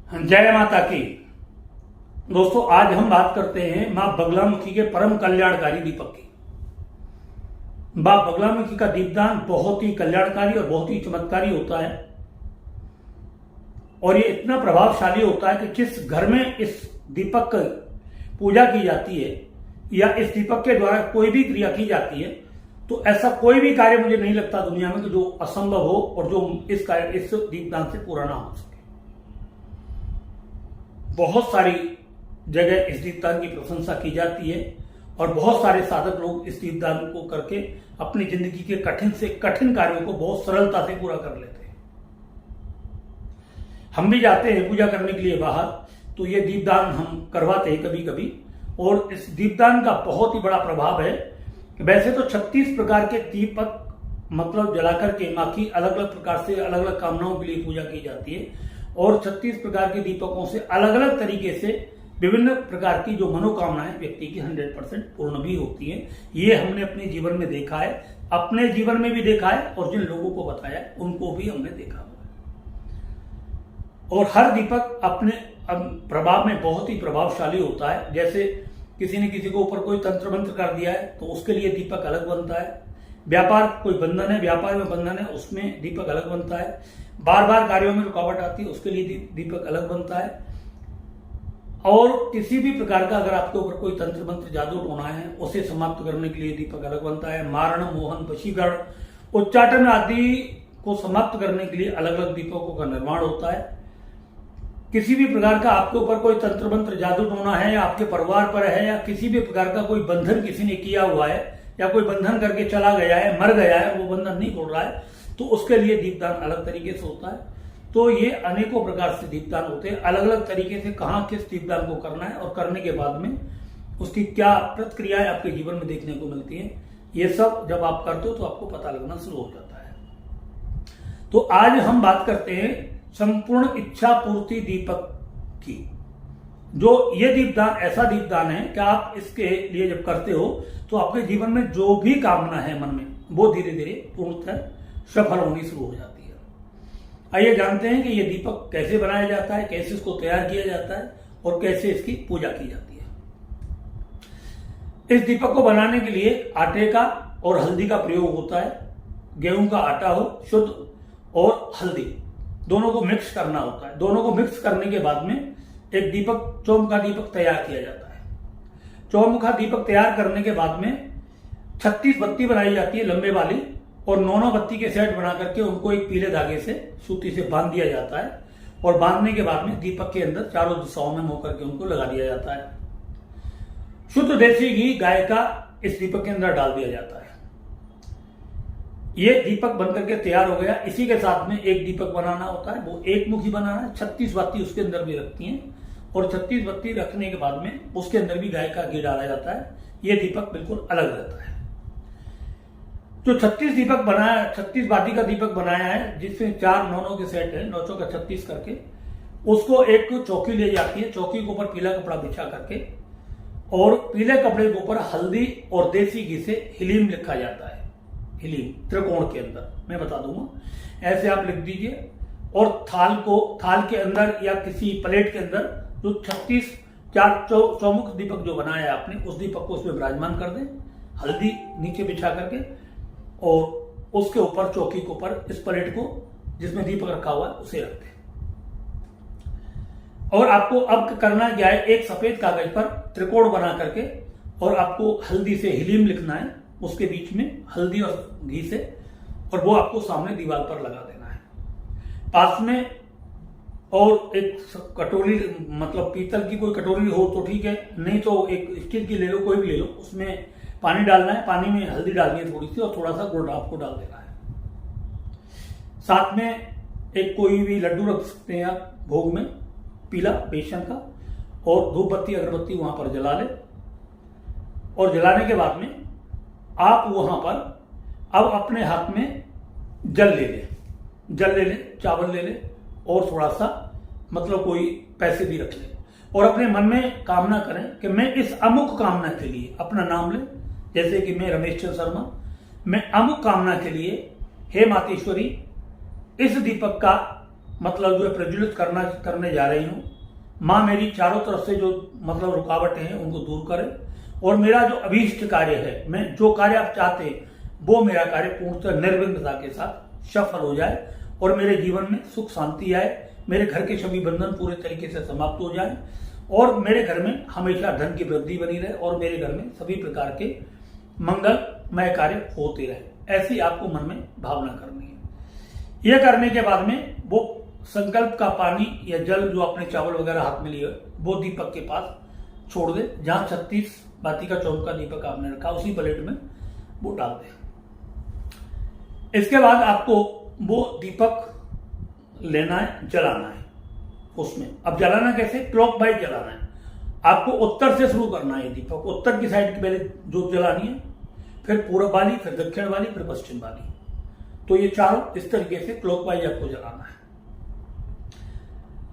जय माता की। दोस्तों, आज हम बात करते हैं मां बगलामुखी के परम कल्याणकारी दीपक की। मां बगलामुखी का दीपदान बहुत ही कल्याणकारी और बहुत ही चमत्कारी होता है और ये इतना प्रभावशाली होता है कि जिस घर में इस दीपक की पूजा की जाती है या इस दीपक के द्वारा कोई भी क्रिया की जाती है तो ऐसा कोई भी कार्य मुझे नहीं लगता दुनिया में कि जो असंभव हो और जो इस दीपदान से पूरा ना हो सके। बहुत सारी जगह इस दीपदान की प्रशंसा की जाती है और बहुत सारे साधक लोग इस दीपदान को करके अपनी जिंदगी के कठिन से कठिन कार्यों को बहुत सरलता से पूरा कर लेते हैं। हम भी जाते हैं पूजा करने के लिए बाहर, तो ये दीपदान हम करवाते हैं कभी कभी। और इस दीपदान का बहुत ही बड़ा प्रभाव है। वैसे तो 36 प्रकार के दीपक मतलब जलाकर के मां की अलग अलग प्रकार से अलग अलग कामनाओं के लिए पूजा की जाती है और 36 प्रकार के दीपकों से अलग अलग तरीके से विभिन्न प्रकार की जो मनोकामनाएं व्यक्ति की 100% पूर्ण भी होती हैं। ये हमने अपने जीवन में देखा है, अपने जीवन में भी देखा है और जिन लोगों को बताया है उनको भी हमने देखा हुआ है। और हर दीपक अपने प्रभाव में बहुत ही प्रभावशाली होता है। जैसे किसी ने किसी को ऊपर कोई तंत्र मंत्र कर दिया है तो उसके लिए दीपक अलग बनता है। व्यापार कोई बंधन है, व्यापार में बंधन है, उसमें दीपक अलग बनता है। बार बार कार्यों में रुकावट आती है, उसके लिए दीपक अलग बनता है। और किसी भी प्रकार का अगर आपके ऊपर कोई तंत्र मंत्र जादू टोना है उसे समाप्त करने के लिए दीपक अलग बनता है। मारण, मोहन, वशीकरण, उच्चाटन आदि को समाप्त करने के लिए अलग अलग दीपकों का निर्माण होता है। किसी भी प्रकार का आपके ऊपर कोई तंत्र मंत्र जादू टोना है या आपके परिवार पर है या किसी भी प्रकार का कोई बंधन किसी ने किया हुआ है या कोई बंधन करके चला गया है, मर गया है, वो बंधन नहीं खोल रहा है, तो उसके लिए दीपदान अलग तरीके से होता है। तो ये अनेकों प्रकार से दीपदान होते हैं। अलग अलग तरीके से कहाँ किस दीपदान को करना है और करने के बाद में उसकी क्या प्रतिक्रियाएं आपके जीवन में देखने को मिलती हैं, ये सब जब आप करते हो तो आपको पता लगना शुरू हो जाता है। तो आज हम बात करते हैं संपूर्ण इच्छा पूर्ति दीपक की। जो ये दीपदान ऐसा दीपदान है कि आप इसके लिए जब करते हो तो आपके जीवन में जो भी कामना है मन में वो धीरे धीरे पूर्णतः सफल होनी शुरू हो जाती है। आइए जानते हैं कि ये दीपक कैसे बनाया जाता है, कैसे इसको तैयार किया जाता है और कैसे इसकी पूजा की जाती है। इस दीपक को बनाने के लिए आटे का और हल्दी का प्रयोग होता है। गेहूं का आटा हो शुद्ध और हल्दी दोनों को मिक्स करना होता है। दोनों को मिक्स करने के बाद में एक दीपक चौमुखा दीपक तैयार किया जाता है। चौमुखा दीपक तैयार करने के बाद में 36 बत्ती बनाई जाती है लंबे वाली और 9 बत्ती के सेट बना करके उनको एक पीले धागे से सूती से बांध दिया जाता है और बांधने के बाद में दीपक के अंदर चारों दिशाओं में मुंह करके उनको लगा दिया जाता है। शुद्ध देसी घी गाय का इस दीपक के अंदर डाल दिया जाता है। ये दीपक बनकर के तैयार हो गया। इसी के साथ में एक दीपक बनाना होता है, वो एक मुखी बनाना है। 36 बत्ती उसके अंदर भी रखती हैं और 36 बत्ती रखने के बाद में उसके अंदर भी गाय का घी डाला जाता है। ये दीपक बिल्कुल अलग रहता है। जो 36 दीपक बनाया, 36 बाती का दीपक बनाया है जिसमें 4 9 के सेट है, 9 का 36 करके, उसको एक चौकी ले जाती है। चौकी के ऊपर पीला कपड़ा बिछा करके और पीले कपड़े के ऊपर हल्दी और देसी घी से हिलीम लिखा जाता है। हिलीम त्रिकोण के अंदर मैं बता दूंगा, ऐसे आप लिख दीजिए। और थाल के अंदर या किसी प्लेट के अंदर जो 36 चौमुख दीपक जो बनाया है आपने, उस दीपक को उसमें विराजमान कर दें, हल्दी नीचे बिछा करके और उसके ऊपर चौकी के ऊपर इस प्लेट को जिसमें दीपक रखा हुआ है उसे रख दें। और आपको अब करना क्या है, एक सफेद कागज पर त्रिकोण बना करके और आपको हल्दी से हिलीम लिखना है, उसके बीच में हल्दी और घी से, और वो आपको सामने दीवार पर लगा देना है। पास में और एक कटोरी, मतलब पीतल की कोई कटोरी हो तो ठीक है, नहीं तो एक स्टील की ले लो, कोई भी ले लो, उसमें पानी डालना है। पानी में हल्दी डालनी है थोड़ी सी और थोड़ा सा गुड़ आपको डाल देना है। साथ में एक कोई भी लड्डू रख सकते हैं आप भोग में, पीला बेसन का, और धूप बत्ती अगरबत्ती वहां पर जला ले। और जलाने के बाद में आप वहां पर अब अपने हाथ में जल ले ले, चावल ले ले और थोड़ा सा मतलब कोई पैसे भी रख ले और अपने मन में कामना करें कि मैं इस अमुक कामना के लिए, अपना नाम ले, जैसे कि मैं रमेश चंद्र शर्मा, मैं अमुक कामना के लिए हे मातेश्वरी इस दीपक का मतलब जो है प्रज्वलित करने जा रही हूँ। माँ मेरी चारों तरफ से जो मतलब रुकावटें हैं उनको दूर करे, और मेरा जो अभीष्ट कार्य है, मैं जो कार्य आप चाहते हैं वो मेरा कार्य पूर्णतः निर्विघ्नता के साथ सफल हो जाए, और मेरे जीवन में सुख शांति आए, मेरे घर के सभी बंधन पूरे तरीके से समाप्त हो जाए, और मेरे घर में हमेशा धन की वृद्धि बनी रहे, और मेरे घर में सभी प्रकार के मंगलमय कार्य होते रहे। ऐसी आपको मन में भावना करनी है। यह करने के बाद में वो संकल्प का पानी या जल जो आपने चावल वगैरह हाथ में लिए वो दीपक के पास छोड़ दे, जहां 36 बाती का चौमुखा दीपक आपने रखा उसी प्लेट में वो डाल दे। इसके बाद आपको वो दीपक लेना है, जलाना है उसमें। अब जलाना कैसे? क्लॉक वाइज जलाना है। आपको उत्तर से शुरू करना है दीपक, उत्तर की साइड की पहले जोत जलानी है, फिर पूर्व वाली, फिर दक्षिण वाली, फिर पश्चिम वाली। तो ये चारों इस तरीके से क्लॉक वाइज आपको जलाना है।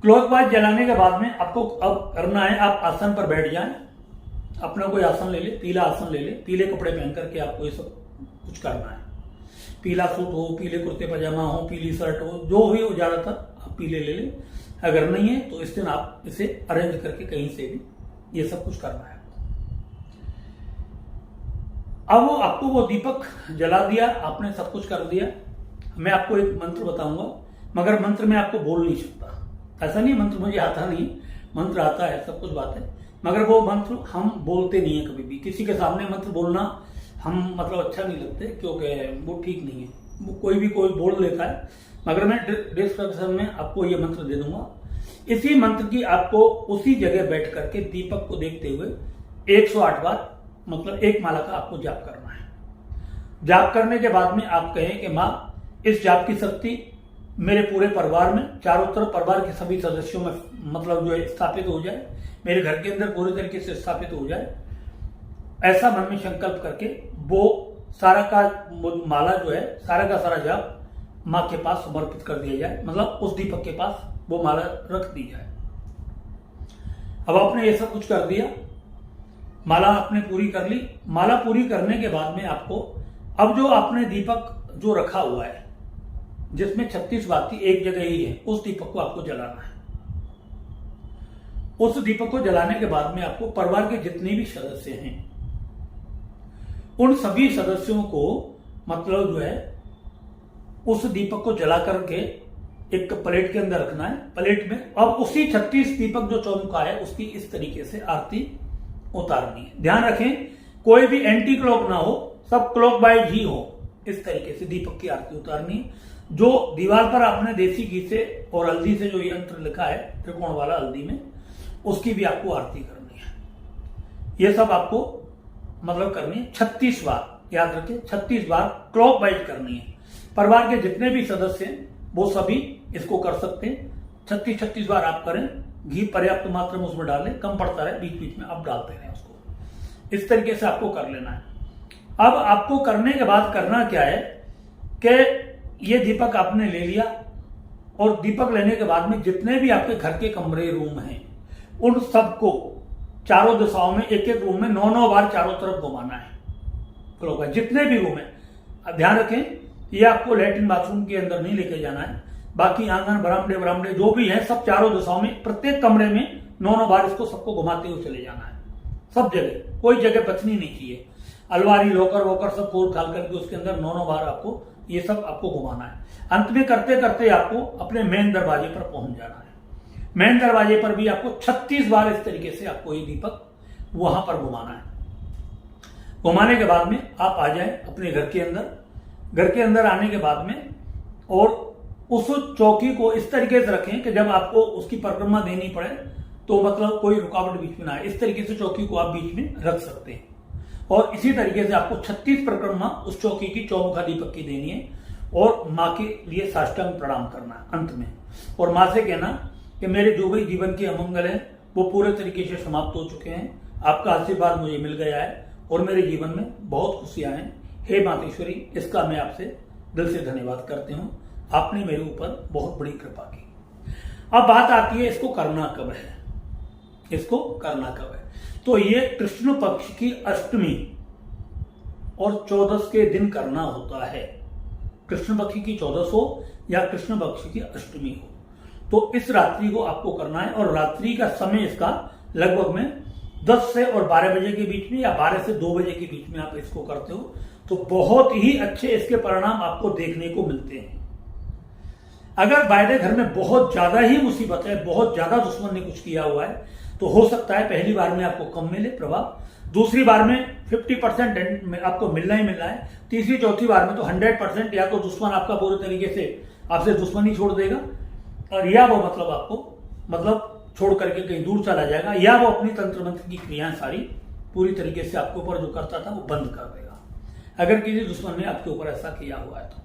क्लॉक वाइज जलाने के बाद में आपको अब करना है, आप आसन पर बैठ जाएं, अपना कोई आसन ले ले, पीला आसन ले ले, पीले कपड़े पहन करके आपको ये सब कुछ करना है। पीला सूट हो, पीले कुर्ते पजामा हो, पीली शर्ट हो, जो भी हो, ज्यादातर आप पीले ले ले। अगर नहीं है तो इस दिन आप इसे अरेंज करके कहीं से भी ये सब कुछ करना है। अब वो आपको वो दीपक जला दिया, आपने सब कुछ कर दिया। मैं आपको एक मंत्र बताऊंगा, मगर मंत्र मैं आपको बोल नहीं सकता। ऐसा नहीं मंत्र मुझे आता नहीं, मंत्र आता है, सब कुछ बात है, मगर वो मंत्र हम बोलते नहीं है कभी भी। किसी के सामने मंत्र बोलना हम मतलब अच्छा नहीं लगते, क्योंकि वो ठीक नहीं है। वो कोई बोल लेता है, मगर मैं डिस्क्रिप्शन में आपको ये मंत्र दे दूंगा। इसी मंत्र की आपको उसी जगह बैठ करके दीपक को देखते हुए 108 बार मतलब एक माला का आपको जाप करना है। जाप करने के बाद में आप कहें कि माँ, इस जाप की शक्ति मेरे पूरे परिवार में, चारों तरफ परिवार के सभी सदस्यों में मतलब जो है स्थापित हो जाए, मेरे घर के अंदर पूरे तरीके से स्थापित हो जाए। ऐसा मन में संकल्प करके वो सारा का माला जो है, सारा का सारा जाप माँ के पास समर्पित कर दिया जाए, मतलब उस दीपक के पास वो माला रख दी जाए। अब आपने ये सब कुछ कर दिया, माला आपने पूरी कर ली। माला पूरी करने के बाद में आपको अब जो आपने दीपक जो रखा हुआ है, जिसमें 36 बाती एक जगह ही है, उस दीपक को आपको जलाना है। उस दीपक को जलाने के बाद में आपको परिवार के जितने भी सदस्य हैं, उन सभी सदस्यों को मतलब जो है उस दीपक को जला करके एक प्लेट के अंदर रखना है। प्लेट में अब उसी 36 दीपक जो चौमुखा है उसकी इस तरीके से आरती उतारनी है। ध्यान रखें कोई भी एंटी क्लॉक ना हो, सब क्लॉक वाइज ही हो। इस तरीके से दीपक की आरती उतारनी है। जो दीवार पर आपने देसी घी से और हल्दी से जो यंत्र लिखा है त्रिकोण वाला हल्दी में, उसकी भी आपको आरती करनी है। ये सब आपको मतलब करनी है 36 बार। याद रखें 36 बार क्लॉक वाइज करनी है। परिवार के जितने भी सदस्य हैं वो सभी इसको कर सकते हैं। 36 बार आप करें। घी पर्याप्त मात्रा में उसमें डालें, कम पड़ता है बीच बीच में आप डालते रहें उसको। इस तरीके से आपको कर लेना है। अब आपको करने के बाद करना क्या है कि ये दीपक आपने ले लिया, और दीपक लेने के बाद में जितने भी आपके घर के कमरे रूम हैं उन सबको चारों दिशाओं में एक एक रूम में 9 बार चारों तरफ घुमाना है क्लॉकवाइज, जितने भी रूम है। ध्यान रखें ये आपको लैट्रिन बाथरूम के अंदर नहीं लेके जाना है, बाकी आंगन बरामदे जो भी है सब चारों दिशाओं में प्रत्येक कमरे में 9 बार इसको सबको घुमाते हुए चले जाना है। सब जगह, कोई जगह बचनी नहीं चाहिए। अलमारी लॉकर वॉकर सब खोल खाल करके उसके अंदर 9 बार आपको ये सब आपको घुमाना है। अंत में करते करते आपको अपने मेन दरवाजे पर पहुंच जाना है। मेन दरवाजे पर भी आपको 36 बार इस तरीके से आपको ये दीपक वहां पर घुमाना है। घुमाने के बाद में आप आ जाएं अपने घर के अंदर। घर के अंदर आने के बाद में और उस चौकी को इस तरीके से रखें कि जब आपको उसकी परिक्रमा देनी पड़े तो मतलब कोई रुकावट बीच में ना आए। इस तरीके से चौकी को आप बीच में रख सकते हैं। और इसी तरीके से आपको 36 परिक्रमा उस चौकी की चौमुखा दीपक की देनी है, और माँ के लिए साष्टांग प्रणाम करना है अंत में, और माँ से कहना कि मेरे जो भी जीवन के अमंगल है वो पूरे तरीके से समाप्त हो चुके हैं। आपका आशीर्वाद मुझे मिल गया है और मेरे जीवन में बहुत खुशियां हैं। हे मातेश्वरी, इसका मैं आपसे दिल से धन्यवाद करती हूँ। आपने मेरे ऊपर बहुत बड़ी कृपा की। अब बात आती है इसको करना कब है। इसको करना कब है तो ये कृष्ण पक्ष की अष्टमी और 14 के दिन करना होता है। कृष्ण पक्ष की 14 हो या कृष्ण पक्ष की अष्टमी हो, तो इस रात्रि को आपको करना है, और रात्रि का समय इसका लगभग में 10 से और 12 बजे के बीच में, या 12 से 2 बजे के बीच में आप इसको करते हो तो बहुत ही अच्छे इसके परिणाम आपको देखने को मिलते हैं। अगर वायदे घर में बहुत ज्यादा ही मुसीबत है, बहुत ज्यादा दुश्मन ने कुछ किया हुआ है, तो हो सकता है पहली बार में आपको कम मिले प्रभाव, दूसरी बार में 50% आपको मिलना ही मिलना है, तीसरी चौथी बार में तो 100% या तो दुश्मन आपका पूरे तरीके से आपसे दुश्मनी छोड़ देगा, और या वो मतलब आपको छोड़ करके कहीं दूर चला जाएगा, या वो अपनी तंत्र मंत्र की क्रियाएं सारी पूरी तरीके से आपके ऊपर जो करता था वो बंद कर देगा, अगर किसी दुश्मन ने आपके ऊपर ऐसा किया हुआ है तो।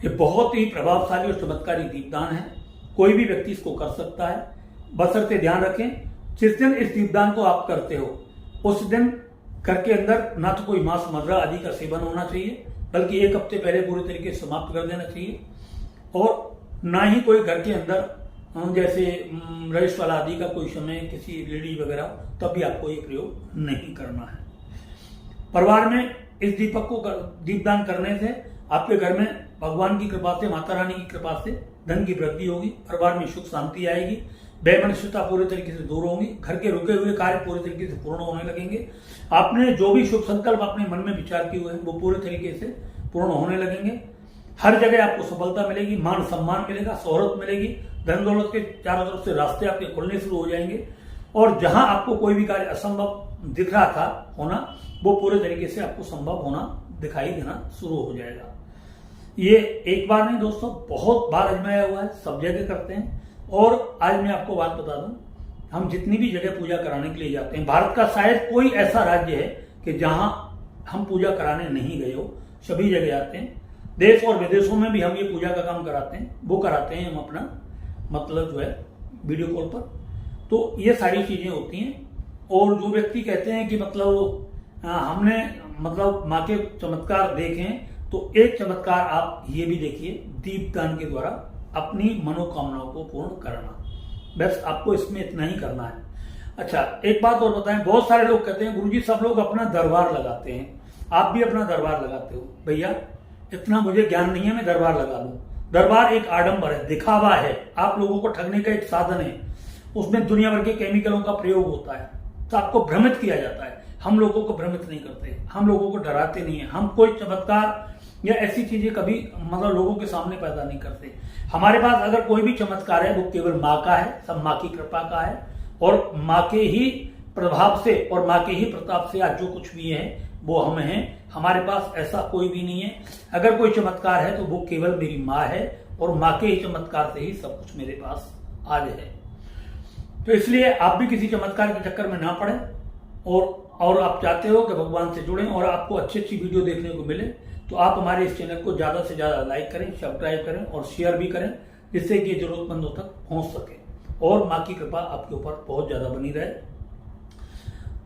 ये बहुत ही प्रभावशाली और चमत्कारी दीपदान है, कोई भी व्यक्ति इसको कर सकता है, बशर्ते ध्यान रखें जिस दिन इस दीपदान को आप करते हो उस दिन घर के अंदर ना तो कोई मांस मदिरा आदि का सेवन होना चाहिए, बल्कि 1 हफ्ते पहले पूरी तरीके से समाप्त कर देना चाहिए, और ना ही कोई घर के अंदर जैसे रईस वाला आदि का कोई समय किसी लेडी वगैरह तब भी आपको ये प्रयोग नहीं करना है। परिवार में इस दीपक को दीपदान करने से आपके घर में भगवान की कृपा से, माता रानी की कृपा से धन की वृद्धि होगी, परिवार में सुख शांति आएगी, वैमनस्यता पूरे तरीके से दूर होंगी, घर के रुके हुए कार्य पूरे तरीके से पूर्ण होने लगेंगे, आपने जो भी शुभ संकल्प अपने मन में विचार किए हुए हैं वो पूरे तरीके से पूर्ण होने लगेंगे, हर जगह आपको सफलता मिलेगी, मान सम्मान मिलेगा, शोहरत मिलेगी, धन दौलत के चारों तरफ से रास्ते आपके खुलने शुरू हो जाएंगे, और जहां आपको कोई भी कार्य असंभव दिख रहा था होना वो पूरे तरीके से आपको संभव होना दिखाई देना शुरू हो जाएगा। ये एक बार नहीं दोस्तों, बहुत बार आजमाया हुआ है, सब जगह करते हैं। और आज मैं आपको बात बता दूं, हम जितनी भी जगह पूजा कराने के लिए जाते हैं, भारत का शायद कोई ऐसा राज्य है कि जहां हम पूजा कराने नहीं गए हो, सभी जगह आते हैं, देश और विदेशों में भी हम ये पूजा का काम कराते हैं, वो कराते हैं हम अपना मतलब जो है वीडियो कॉल पर। तो ये सारी चीजें होती हैं। और जो व्यक्ति कहते हैं कि मतलब हमने मतलब माँ के चमत्कार देखे हैं, तो एक चमत्कार आप ये भी देखिए, दीपदान के द्वारा अपनी मनोकामनाओं को पूर्ण करना, बस आपको इसमें इतना ही करना है। अच्छा, एक बात और बताएं, बहुत सारे लोग कहते हैं गुरुजी सब लोग अपना दरबार लगाते हैं, आप भी अपना दरबार लगाते हो। भैया इतना मुझे ज्ञान नहीं है मैं दरबार लगा लूं। दरबार एक आडंबर है, दिखावा है, आप लोगों को ठगने का एक साधन है, उसमें दुनिया भर के केमिकलों का प्रयोग होता है, तो आपको भ्रमित किया जाता है। हम लोगों को भ्रमित नहीं करते, हम लोगों को डराते नहीं है, हम कोई चमत्कार या ऐसी चीजें कभी मतलब लोगों के सामने पैदा नहीं करते। हमारे पास अगर कोई भी चमत्कार है वो केवल माँ का है, सब माँ की कृपा का है, और माँ के ही प्रभाव से और माँ के ही प्रताप से आज जो कुछ भी है वो हम हैं। हमारे पास ऐसा कोई भी नहीं है। अगर कोई चमत्कार है तो वो केवल मेरी माँ है, और माँ के ही चमत्कार से ही सब कुछ मेरे पास आज है। तो इसलिए आप भी किसी चमत्कार के चक्कर में ना पड़े, और आप चाहते हो कि भगवान से जुड़ें और आपको अच्छी अच्छी वीडियो देखने को मिले, तो आप हमारे इस चैनल को ज्यादा से ज्यादा लाइक करें, सब्सक्राइब करें और शेयर भी करें, जिससे कि जरूरतमंदों तक पहुंच सके और माँ की कृपा आपके ऊपर बहुत ज्यादा बनी रहे।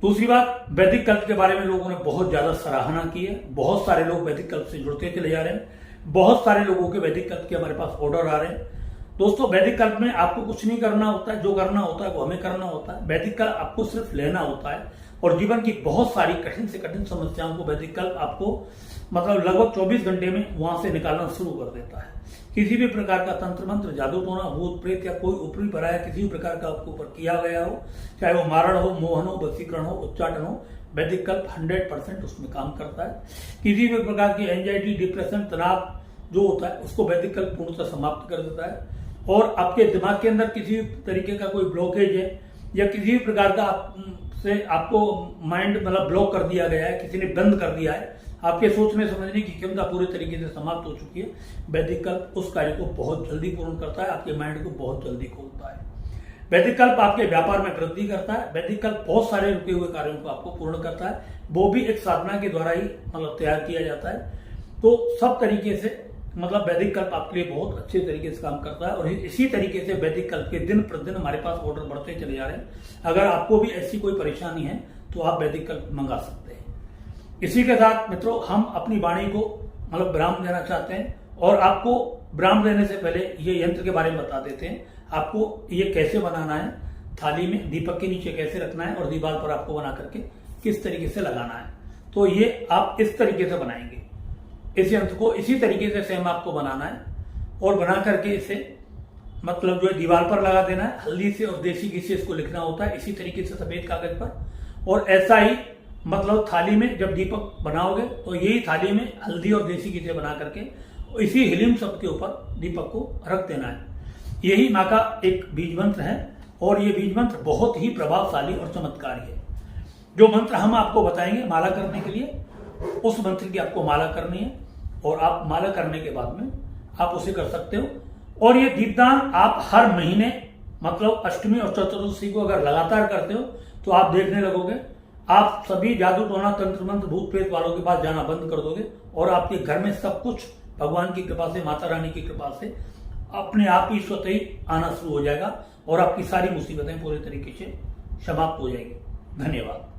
दूसरी बात, वैदिक कल्प के बारे में लोगों ने बहुत ज्यादा सराहना की है, बहुत सारे लोग वैदिक कल्प से जुड़ते चले जा रहे हैं, बहुत सारे लोगों के वैदिक कल्प के हमारे पास ऑर्डर आ रहे हैं। दोस्तों वैदिक कल्प में आपको कुछ नहीं करना होता है, जो करना होता है वो हमें करना होता है। वैदिक कल्प आपको सिर्फ लेना होता है, और जीवन की बहुत सारी कठिन से कठिन समस्याओं को वैदिक कल्प आपको मतलब लगभग 24 घंटे में वहां से निकालना शुरू कर देता है। किसी भी प्रकार का तंत्र मंत्र, जादू टोना, भूत प्रेत या कोई ऊपरी पराया किसी भी प्रकार का आपके ऊपर किया गया हो, चाहे वो मारण हो, मोहन हो, वशीकरण हो, उच्चाटन हो, वैदिक कल्प 100% उसमें काम करता है। किसी भी प्रकार की एंजाइटी, डिप्रेशन, तनाव जो होता है उसको वैदिक कल्प पूर्णतः समाप्त कर देता है। और आपके दिमाग के अंदर किसी भी तरीके का कोई ब्लॉकेज है या किसी भी प्रकार का आपको माइंड मतलब ब्लॉक कर दिया गया है, किसी ने बंद कर दिया है, आपके सोचने समझने की क्षमता पूरी तरीके से समाप्त हो चुकी है, वैदिक कल्प उस कार्य को बहुत जल्दी पूर्ण करता है, आपके माइंड को बहुत जल्दी खोलता है। वैदिक कल्प आपके व्यापार में वृद्धि करता है। वैदिक कल्प बहुत सारे रुके हुए कार्यों को आपको पूर्ण करता है, वो भी एक साधना के द्वारा ही मतलब तैयार किया जाता है। तो सब तरीके से मतलब वैदिक कल्प आपके लिए बहुत अच्छे तरीके से काम करता है, और इसी तरीके से वैदिक कल्प के दिन प्रतिदिन हमारे पास ऑर्डर बढ़ते चले जा रहे हैं। अगर आपको भी ऐसी कोई परेशानी है तो आप वैदिक कल्प मंगा सकते हैं। इसी के साथ मित्रों, हम अपनी वाणी को मतलब विराम देना चाहते हैं, और आपको विराम देने से पहले ये यंत्र के बारे में बता देते हैं। आपको ये कैसे बनाना है, थाली में दीपक के नीचे कैसे रखना है, और दीवार पर आपको बना करके किस तरीके से लगाना है। तो ये आप इस तरीके से बनाएंगे, इस यंत्र को इसी तरीके से सेम आपको बनाना है, और बना करके इसे मतलब जो है दीवार पर लगा देना है, हल्दी से और देसी घी से इसको लिखना होता है, इसी तरीके से सफेद कागज पर। और ऐसा ही मतलब थाली में जब दीपक बनाओगे तो यही थाली में हल्दी और देसी घी से बना करके इसी हिलिम शब्द के ऊपर दीपक को रख देना है। यही माँ का एक बीज मंत्र है और ये बीज मंत्र बहुत ही प्रभावशाली और चमत्कारी है। जो मंत्र हम आपको बताएंगे माला करने के लिए, उस मंत्र की आपको माला करनी है और आप माला करने के बाद में आप उसे कर सकते हो। और ये दीपदान आप हर महीने मतलब अष्टमी और चतुर्दशी को अगर लगातार करते हो तो आप देखने लगोगे आप सभी जादू टोना तंत्र मंत्र भूत प्रेत वालों के पास जाना बंद कर दोगे और आपके घर में सब कुछ भगवान की कृपा से, माता रानी की कृपा से अपने आप ही स्वतः ही आना शुरू हो जाएगा और आपकी सारी मुसीबतें पूरे तरीके से समाप्त हो जाएगी। धन्यवाद।